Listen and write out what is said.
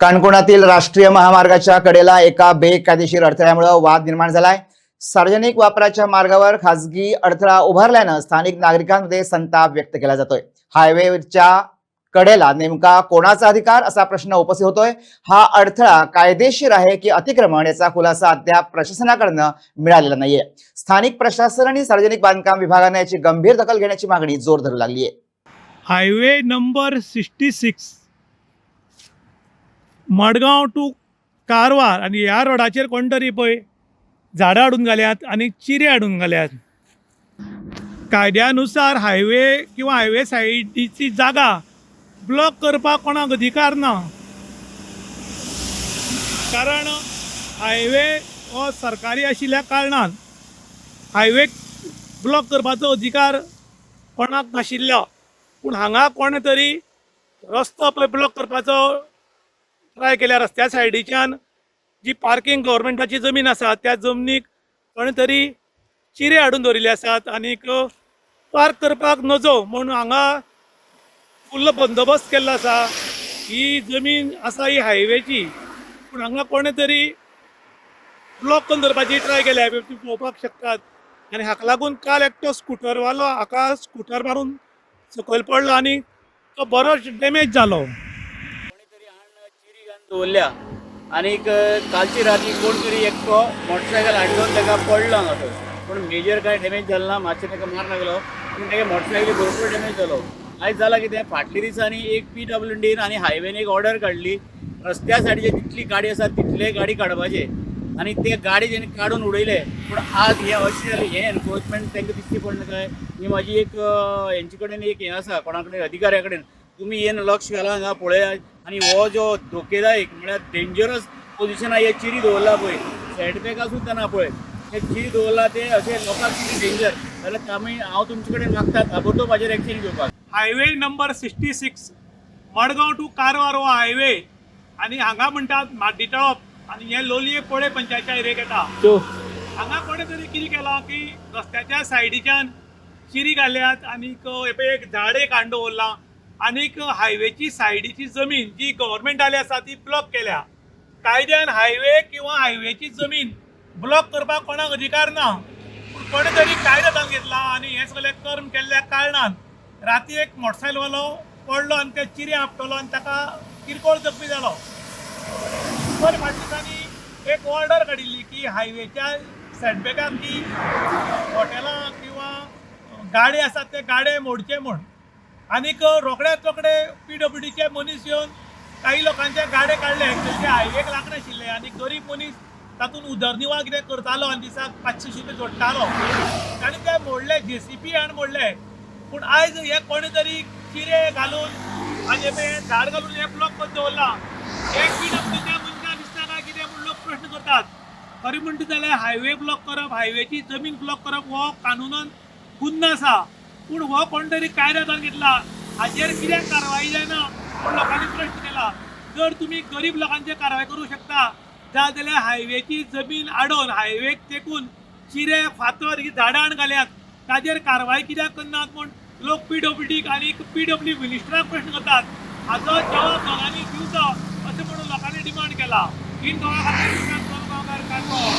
काणकोणातील राष्ट्रीय महामार्गाच्या कडेला एका बेकायदेशीर अडथळ्यामुळे वाद निर्माण झालाय। सार्वजनिक वापराच्या मार्गावर खासगी अडथळा उभारल्यानं स्थानिक नागरिकांमध्ये संताप व्यक्त केला जातोय। हायवेच्या कडेला नेमका कोणाचा अधिकार असा प्रश्न उपस्थित होतोय। हा अडथळा कायदेशीर आहे की अतिक्रमण याचा खुलासा अद्याप प्रशासनाकडून मिळालेला नाहीये। स्थानिक प्रशासन आणि सार्वजनिक बांधकाम विभागाने याची गंभीर दखल घेण्याची मागणी जोर धरू लागली आहे। Highway number 66 Madgaon to Karwar आणि ह्या रोडाचेर कोण तरी पळय झाडां हाडून घाल्यात आणि चिरे हाडून घाल्यात। कायद्यानुसार हायवे किंवा हायवे सायडीची जागा ब्लॉक करपाक कोणाक अधिकार ना, कारण हायवे हो सरकारी आशिल्ल्या कारणान हायवे ब्लॉक करपाचो अधिकार कोणाक नाशिल्लो। पूण हांगा कोणे तरी रस्तो पळय ब्लॉक करपाचो ट्राय केल्या। रस्त्या सायडीच्यान जी पार्किंग गव्हर्मेंटाची जमीन आसा त्या जमनीक कोणे तरी चिरे हाडून दवरिल्ले आसात आनीक पार्क करपाक नजो म्हणून हांगा फुल्ल बंदोबस्त केल्लो आसा। ही जमीन आसा ही हायवेची, पूण हांगा कोणे तरी ब्लॉक करून दवरपाची ट्राय केल्या, तुम्ही पळोवपाक शकतात। आनी हाका लागून काल एकटो स्कूटरवालो हाका स्कूटर मारून सकयल पडलो आनी तो बरोच डॅमेज जालो। कोणी तरी चिरी घालून दवरल्या आनीक कालची राती कोण तरी एकटो मोटरसायकल हाडून ताका पडलो हांगा थंय, पूण मेजर कांय डॅमेज जालो ना, मातशें ताका मार लागलो, पूण ताका मोटरसायकली भरपूर डॅमेज जालो। आयज जाला कितें, फाटल्या दिसांनी एक PWDन आनी हायवेन एक ऑर्डर काडली, रस्त्या सायडीचे जितली गाडी आसा तितले गाडी काडपाचे आनी ते गाडी तेणी काडून उडयले। पूण आज हे अशें जालें, हें एनफोर्समेंट तांकां दिसची पडना काय। ही म्हाजी एक हेंचे कडेन एक हें आसा, कोणा कडेन अधिकाऱ्या कडेन, तुमी येन लक्ष घाला हांगा पळयात आनी हो जो धोकेदायक म्हळ्यार डेंजरस पोजिशनार हे चिरी दवरला पळय, सेटबॅकां सुद्दां ना पळय, हे चिरी दवरला ते अशें लोकांक कितें डेंजर जाल्यार आमी हांव तुमचे कडेन मागता ताबडतोब हाजेर एक्शन घेवपाक। Highway number 66 Madgaon to Karwar हो हायवे आनी हांगा म्हणटात माड्डिटळप आनी हे लोलये पोळे पंचायतच्या एरियेक येता। हांगा कोणे तरी कितें केलां की रस्त्याच्या सायडीच्यान चिरी घाल्यात आनीक हे पळय एक झाड एक हाडून दवरलां आनीक हायवेची सायडीची जमीन जी गव्हर्मेंटाली आसा ती ब्लॉक केल्या। कायद्यान हायवे किंवा हायवेची जमीन ब्लॉक करपाक कोणाक अधिकार ना, पूण कोणे तरी कायदो हातांत घेतला आनी हे सगळे कर्म केल्ल्या कारणान राती एक मोटरसायकलवालो पडलो आनी ते चिरे आपटलो आनी ताका किरकोळ जखमी जालो। पर फाटल्या दिसांनी एक ऑर्डर काडिल्ली की हायवेच्या सेटबॅकाक जी हॉटेलां किंवा गाडे आसात ते गाडे मोडचे म्हूण, आनीक रोखड्याच रोखडे PWDचे मनीस येवन काही लोकांचे गाडे काडले, जे हायवेक लागनाशिल्ले आनी गरीब मनीस तातूंत उदरनिर्वाह कितें करतालो आनी दिसाक 500 रुपया जोडटालो आनी ते मोडले, JCB हाडून मोडले। पूण आयज हे कोणे तरी चिरे घालून आनी हे झाड घालून हे ब्लॉक करून दवरला। एक PWDच्या मनशाक दिसता काय कितें म्हूण लोक प्रश्न करतात। खरें म्हणटा जाल्यार हायवे ब्लॉक करप, हायवेची जमीन ब्लॉक करप हो कानुनान गुन्हा आसा, पूण हो कोण तरी कायदो हातांत घेतला, हाजेर कित्याक कारवाई जायना म्हूण लोकांनी प्रश्न केला। जर तुमी गरीब लोकांचेर कारवाय करूं शकता जाल्यार हायवेची जमीन आडोवन हायवेक तेकून चिरे फातर ही झाडां हाडून घाल्यात, ताजेर कारवाय कित्याक करनात म्हूण लोक PWDक आनी PW मिनिस्टराक प्रश्न करतात। हाचो जवाब दोगांनी दिवचो अशें म्हणून लोकांनी डिमांड केला। इन गोवा खातीर काणकोण